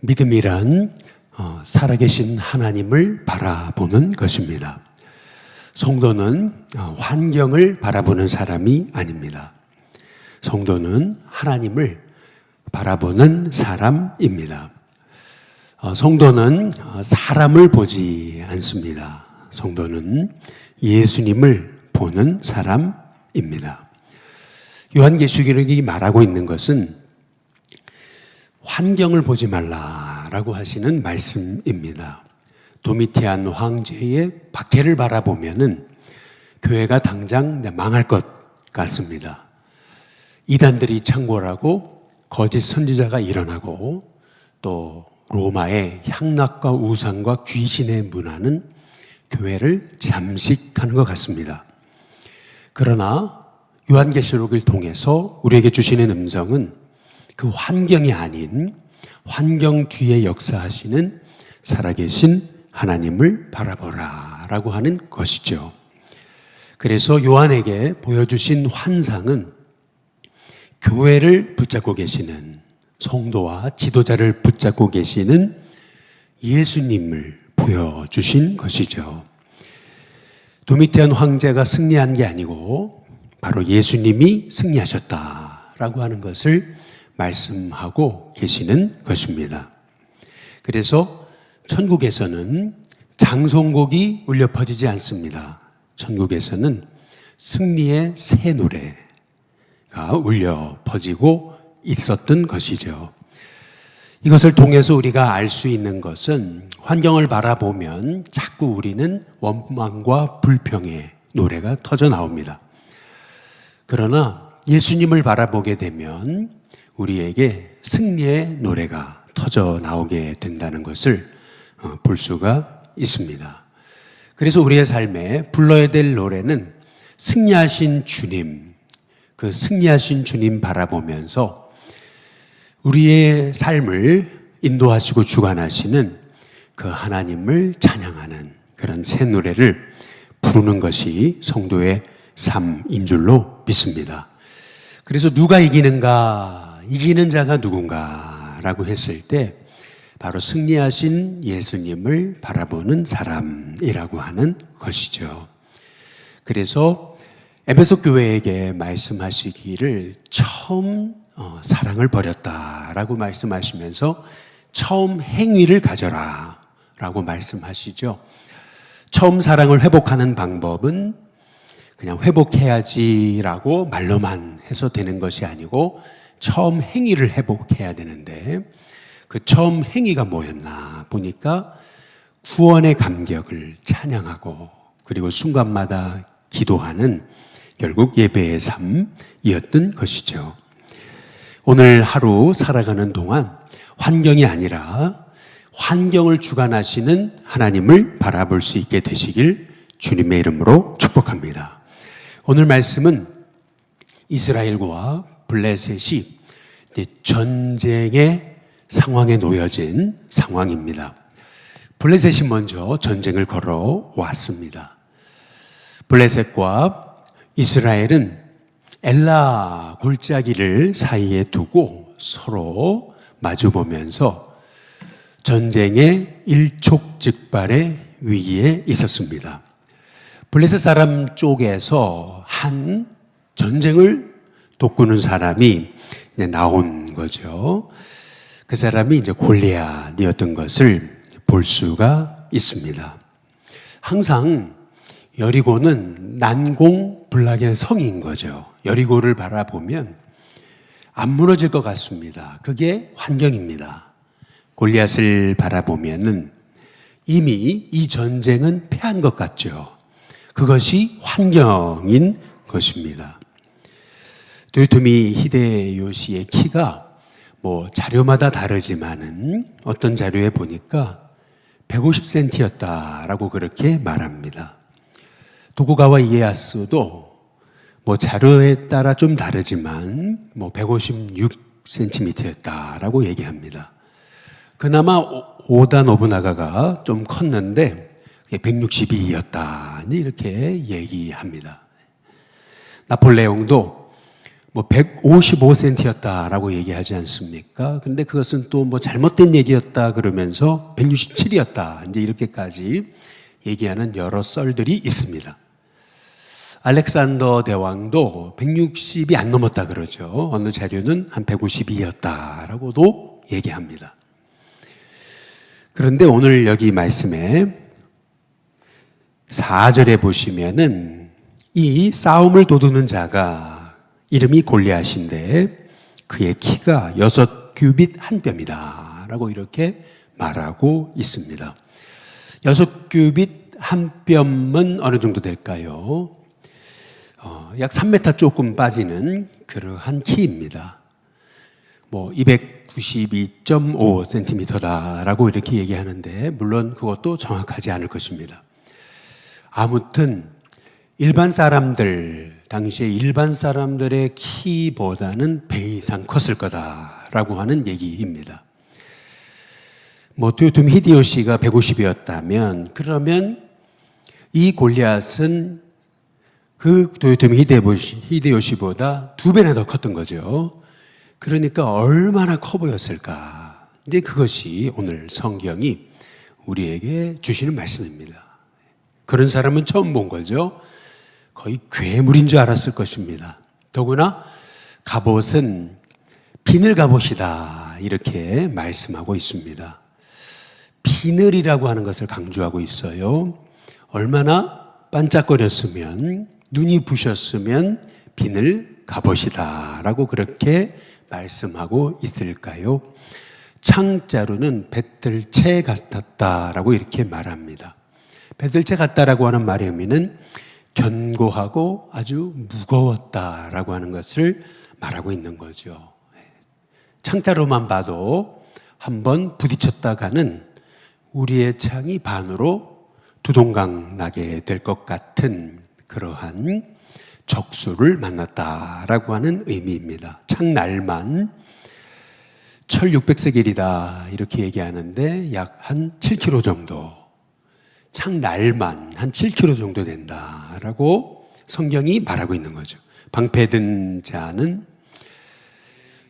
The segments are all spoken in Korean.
믿음이란 살아계신 하나님을 바라보는 것입니다. 성도는 환경을 바라보는 사람이 아닙니다. 성도는 하나님을 바라보는 사람입니다. 성도는 사람을 보지 않습니다. 성도는 예수님을 보는 사람입니다. 요한계시록이 말하고 있는 것은 환경을 보지 말라라고 하시는 말씀입니다. 도미티안 황제의 박해를 바라보면은 교회가 당장 망할 것 같습니다. 이단들이 창궐하고 거짓 선지자가 일어나고 또 로마의 향락과 우상과 귀신의 문화는 교회를 잠식하는 것 같습니다. 그러나 요한계시록을 통해서 우리에게 주시는 음성은 그 환경이 아닌 환경 뒤에 역사하시는 살아계신 하나님을 바라보라 라고 하는 것이죠. 그래서 요한에게 보여주신 환상은 교회를 붙잡고 계시는 성도와 지도자를 붙잡고 계시는 예수님을 보여주신 것이죠. 도미티안 황제가 승리한 게 아니고 바로 예수님이 승리하셨다라고 하는 것을 말씀하고 계시는 것입니다. 그래서 천국에서는 장송곡이 울려 퍼지지 않습니다. 천국에서는 승리의 새 노래가 울려 퍼지고 있었던 것이죠. 이것을 통해서 우리가 알 수 있는 것은 환경을 바라보면 자꾸 우리는 원망과 불평의 노래가 터져 나옵니다. 그러나 예수님을 바라보게 되면 우리에게 승리의 노래가 터져 나오게 된다는 것을 볼 수가 있습니다. 그래서 우리의 삶에 불러야 될 노래는 승리하신 주님, 그 승리하신 주님 바라보면서 우리의 삶을 인도하시고 주관하시는 그 하나님을 찬양하는 그런 새 노래를 부르는 것이 성도의 삶인 줄로 믿습니다. 그래서 누가 이기는가? 이기는 자가 누군가? 라고 했을 때 바로 승리하신 예수님을 바라보는 사람이라고 하는 것이죠. 그래서 에베소 교회에게 말씀하시기를 처음 사랑을 버렸다라고 말씀하시면서 처음 행위를 가져라 라고 말씀하시죠. 처음 사랑을 회복하는 방법은 그냥 회복해야지라고 말로만 해서 되는 것이 아니고 처음 행위를 회복해야 되는데 그 처음 행위가 뭐였나 보니까 구원의 감격을 찬양하고 그리고 순간마다 기도하는 결국 예배의 삶이었던 것이죠. 오늘 하루 살아가는 동안 환경이 아니라 환경을 주관하시는 하나님을 바라볼 수 있게 되시길 주님의 이름으로 축복합니다. 오늘 말씀은 이스라엘과 블레셋이 전쟁의 상황에 놓여진 상황입니다. 블레셋이 먼저 전쟁을 걸어왔습니다. 블레셋과 이스라엘은 엘라 골짜기를 사이에 두고 서로 마주보면서 전쟁의 일촉즉발의 위기에 있었습니다. 블레셋 사람 쪽에서 한 전쟁을 돕구는 사람이 나온 거죠. 그 사람이 이제 골리앗이었던 것을 볼 수가 있습니다. 항상 여리고는 난공불락의 성인 거죠. 여리고를 바라보면 안 무너질 것 같습니다. 그게 환경입니다. 골리앗을 바라보면은 이미 이 전쟁은 패한 것 같죠. 그것이 환경인 것입니다. 도요토미 히데요시의 키가 자료마다 다르지만은 어떤 자료에 보니까 150cm였다라고 그렇게 말합니다. 도쿠가와 이에야스도 자료에 따라 좀 다르지만 156cm였다라고 얘기합니다. 그나마 오다 노부나가가 좀 컸는데 162였다 이렇게 얘기합니다. 나폴레옹도 뭐 155cm였다라고 얘기하지 않습니까? 근데 그것은 또 뭐 잘못된 얘기였다 그러면서 167이었다. 이제 이렇게까지 얘기하는 여러 썰들이 있습니다. 알렉산더 대왕도 160이 안 넘었다 그러죠. 어느 자료는 한 152였다라고도 얘기합니다. 그런데 오늘 여기 말씀에 4절에 보시면은 이 싸움을 도두는 자가 이름이 골리앗인데 그의 키가 6규빗 한 뼘이다 라고 이렇게 말하고 있습니다. 6규빗 한 뼘은 어느 정도 될까요? 약 3m 조금 빠지는 그러한 키입니다. 뭐 292.5cm다라고 이렇게 얘기하는데 물론 그것도 정확하지 않을 것입니다. 아무튼 일반 사람들, 당시에 일반 사람들의 키보다는 배 이상 컸을 거다라고 하는 얘기입니다. 뭐 토요토미 히데요시가 150이었다면 그러면 이 골리앗은 그 토요토미 히데요시보다 2배나 더 컸던 거죠. 그러니까 얼마나 커 보였을까. 이제 그것이 오늘 성경이 우리에게 주시는 말씀입니다. 그런 사람은 처음 본 거죠. 거의 괴물인 줄 알았을 것입니다. 더구나 갑옷은 비늘 갑옷이다 이렇게 말씀하고 있습니다. 비늘이라고 하는 것을 강조하고 있어요. 얼마나 반짝거렸으면 눈이 부셨으면 비늘 갑옷이다 라고 그렇게 말씀하고 있을까요? 창자로는 뱃들채 같았다라고 이렇게 말합니다. 뱃들채 같다라고 하는 말의 의미는 견고하고 아주 무거웠다라고 하는 것을 말하고 있는 거죠. 창자로만 봐도 한번 부딪혔다가는 우리의 창이 반으로 두동강 나게 될 것 같은 그러한 적수를 만났다라고 하는 의미입니다. 창날만 1600세겔이다 이렇게 얘기하는데 약 한 7kg 정도, 창날만 한 7kg 정도 된다라고 성경이 말하고 있는 거죠. 방패든 자는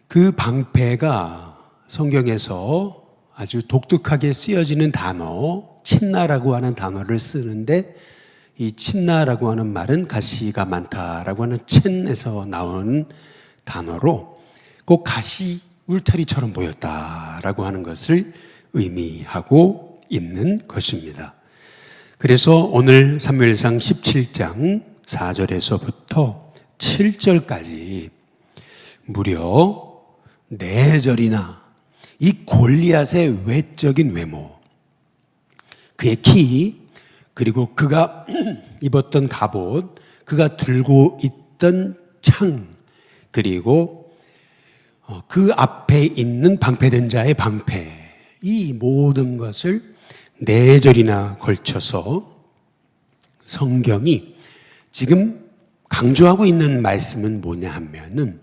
그 방패가 성경에서 아주 독특하게 쓰여지는 단어 친나라고 하는 단어를 쓰는데 이 친나라고 하는 말은 가시가 많다라고 하는 첸에서 나온 단어로 꼭 가시 울타리처럼 보였다라고 하는 것을 의미하고 있는 것입니다. 그래서 오늘 사무엘상 17장 4절에서부터 7절까지 무려 4절이나 이 골리앗의 외적인 외모, 그의 키, 그리고 그가 입었던 갑옷, 그가 들고 있던 창, 그리고 그 앞에 있는 방패된 자의 방패, 이 모든 것을 4절이나 걸쳐서 성경이 지금 강조하고 있는 말씀은 뭐냐 하면은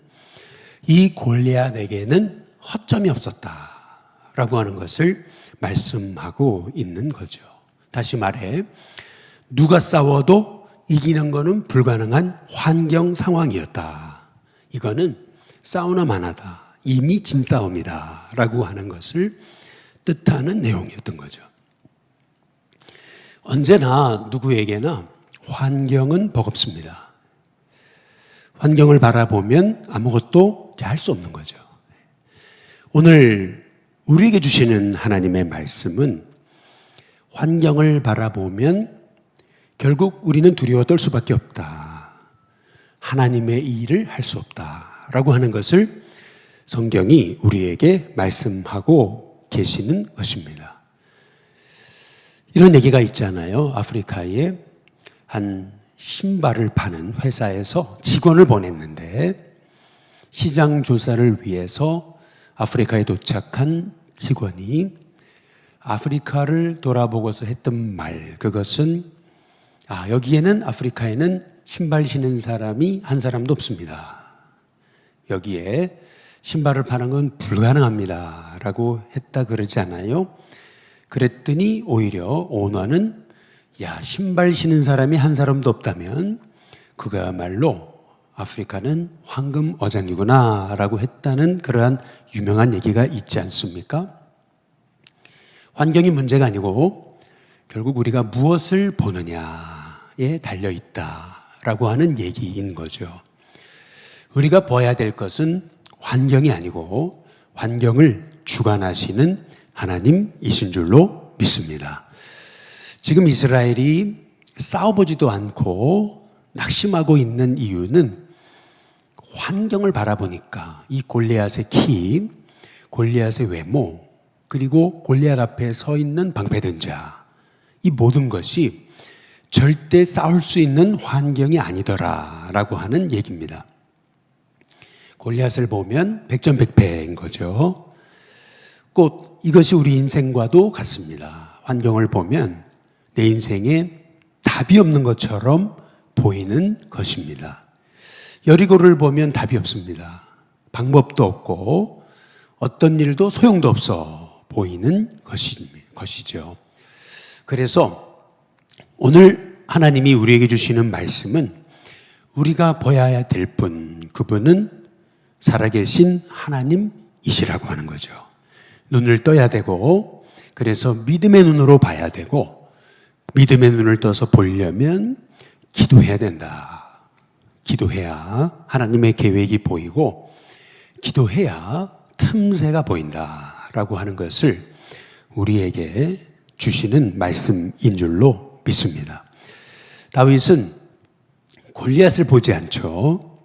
이 골리앗에게는 허점이 없었다라고 하는 것을 말씀하고 있는 거죠. 다시 말해 누가 싸워도 이기는 것은 불가능한 환경 상황이었다. 이거는 싸우나 마나다. 이미 진 싸움이다 라고 하는 것을 뜻하는 내용이었던 거죠. 언제나 누구에게나 환경은 버겁습니다. 환경을 바라보면 아무것도 할 수 없는 거죠. 오늘 우리에게 주시는 하나님의 말씀은 환경을 바라보면 결국 우리는 두려워 떨 수밖에 없다. 하나님의 일을 할 수 없다라고 하는 것을 성경이 우리에게 말씀하고 계시는 것입니다. 이런 얘기가 있잖아요. 아프리카에 한 신발을 파는 회사에서 직원을 보냈는데 시장 조사를 위해서 아프리카에 도착한 직원이 아프리카를 돌아보고서 했던 말, 그것은 여기에는 아프리카에는 신발 신는 사람이 한 사람도 없습니다. 여기에 신발을 파는 건 불가능합니다 라고 했다 그러지 않아요? 그랬더니 오히려 오너는 신발 신는 사람이 한 사람도 없다면 그거야말로 아프리카는 황금 어장이구나 라고 했다는 그러한 유명한 얘기가 있지 않습니까? 환경이 문제가 아니고 결국 우리가 무엇을 보느냐에 달려있다라고 하는 얘기인 거죠. 우리가 봐야 될 것은 환경이 아니고 환경을 주관하시는 하나님이신 줄로 믿습니다. 지금 이스라엘이 싸워보지도 않고 낙심하고 있는 이유는 환경을 바라보니까 이 골리앗의 키, 골리앗의 외모, 그리고 골리앗 앞에 서 있는 방패든 자, 이 모든 것이 절대 싸울 수 있는 환경이 아니더라라고 하는 얘기입니다. 골리앗을 보면 백전백패인 거죠. 꼭 이것이 우리 인생과도 같습니다. 환경을 보면 내 인생에 답이 없는 것처럼 보이는 것입니다. 여리고를 보면 답이 없습니다. 방법도 없고 어떤 일도 소용도 없어 보이는 것이죠. 그래서 오늘 하나님이 우리에게 주시는 말씀은 우리가 보아야 될 분, 그분은 살아계신 하나님이시라고 하는 거죠. 눈을 떠야 되고, 그래서 믿음의 눈으로 봐야 되고, 믿음의 눈을 떠서 보려면 기도해야 된다. 기도해야 하나님의 계획이 보이고, 기도해야 틈새가 보인다라고 하는 것을 우리에게 주시는 말씀인 줄로 믿습니다. 다윗은 골리앗을 보지 않죠.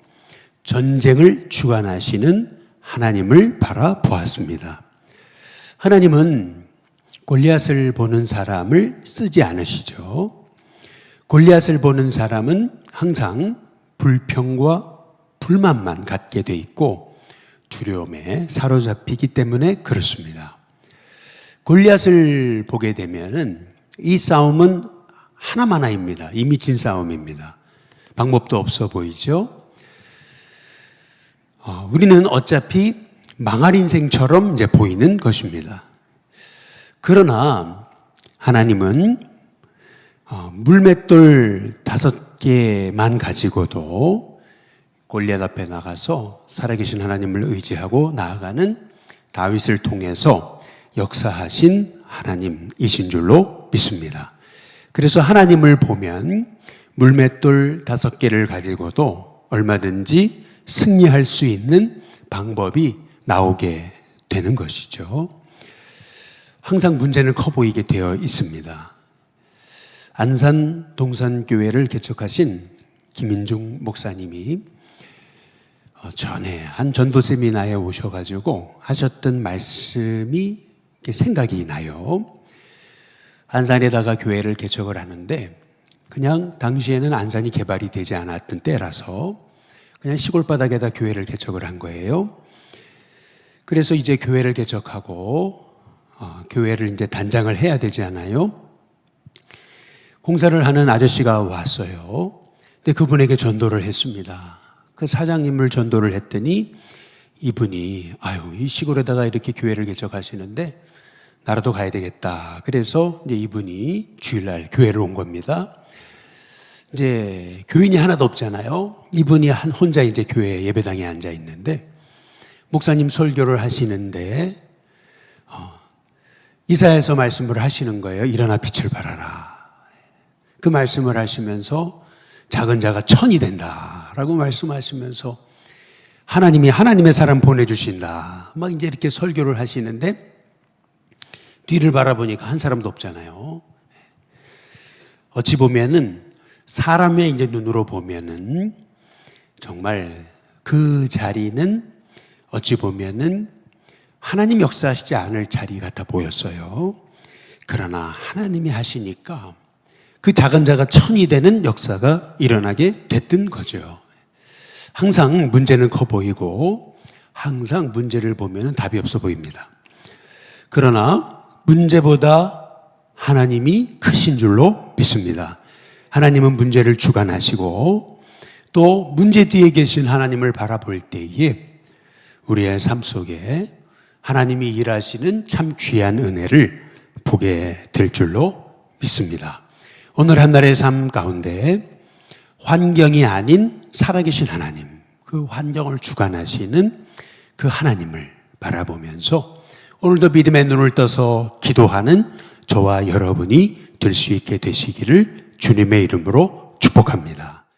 전쟁을 주관하시는 하나님을 바라보았습니다. 하나님은 골리앗을 보는 사람을 쓰지 않으시죠. 골리앗을 보는 사람은 항상 불평과 불만만 갖게 돼 있고 두려움에 사로잡히기 때문에 그렇습니다. 골리앗을 보게 되면은 이 싸움은 하나만화입니다. 이미 진 싸움입니다. 방법도 없어 보이죠. 우리는 어차피 망할 인생처럼 이제 보이는 것입니다. 그러나 하나님은 물맷돌 5개만 가지고도 골리앗 앞에 나가서 살아계신 하나님을 의지하고 나아가는 다윗을 통해서 역사하신 하나님이신 줄로 믿습니다. 그래서 하나님을 보면 물맷돌 5개를 가지고도 얼마든지 승리할 수 있는 방법이 나오게 되는 것이죠. 항상 문제는 커 보이게 되어 있습니다. 안산 동산교회를 개척하신 김인중 목사님이 전에 한 전도 세미나에 오셔가지고 하셨던 말씀이 생각이 나요. 안산에다가 교회를 개척을 하는데 그냥 당시에는 안산이 개발이 되지 않았던 때라서 그냥 시골 바닥에다 교회를 개척을 한 거예요. 그래서 이제 교회를 개척하고 교회를 이제 단장을 해야 되지 않아요? 공사를 하는 아저씨가 왔어요. 근데 그분에게 전도를 했습니다. 그 사장님을 전도를 했더니 이분이 이 시골에다가 이렇게 교회를 개척하시는데 나라도 가야 되겠다. 그래서 이제 이분이 주일날 교회를 온 겁니다. 이제 교인이 하나도 없잖아요. 이분이 혼자 이제 교회 예배당에 앉아 있는데 목사님 설교를 하시는데 이사야서 말씀을 하시는 거예요. 일어나 빛을 발하라. 그 말씀을 하시면서 작은 자가 천이 된다라고 말씀하시면서 하나님이 하나님의 사람 보내주신다. 막 이제 이렇게 설교를 하시는데 뒤를 바라보니까 한 사람도 없잖아요. 어찌 보면은 사람의 이제 눈으로 보면은 정말 그 자리는 어찌 보면은 하나님 역사하시지 않을 자리 같아 보였어요. 그러나 하나님이 하시니까 그 작은 자가 천이 되는 역사가 일어나게 됐던 거죠. 항상 문제는 커 보이고 항상 문제를 보면 답이 없어 보입니다. 그러나 문제보다 하나님이 크신 줄로 믿습니다. 하나님은 문제를 주관하시고 또 문제 뒤에 계신 하나님을 바라볼 때에 우리의 삶 속에 하나님이 일하시는 참 귀한 은혜를 보게 될 줄로 믿습니다. 오늘 한 날의 삶 가운데 환경이 아닌 살아계신 하나님, 그 환경을 주관하시는 그 하나님을 바라보면서 오늘도 믿음의 눈을 떠서 기도하는 저와 여러분이 될 수 있게 되시기를 주님의 이름으로 축복합니다.